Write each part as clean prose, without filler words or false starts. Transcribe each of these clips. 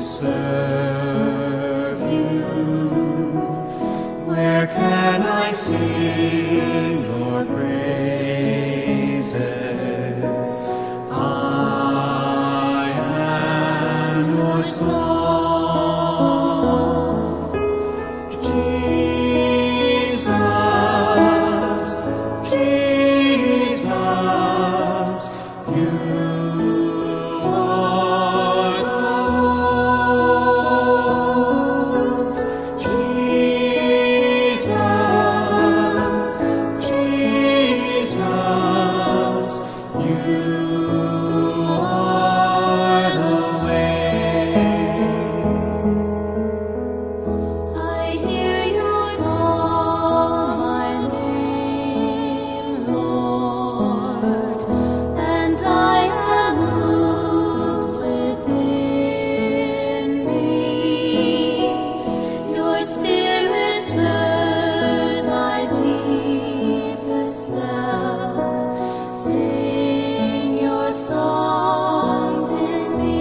serve you. Where can I sing your praises? I am your song. Jesus, Jesus, you are the Lord. Jesus, Jesus, you are the way. I hear you call my name, Lord, and I am moved within me. Your spirit stirs my deepest self. Sing your songs in me.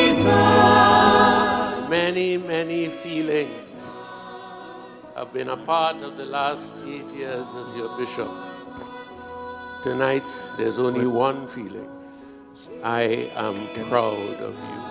Jesus. Many feelings have been a part of the last 8 years as your bishop. Tonight, there's only one feeling. I am proud of you.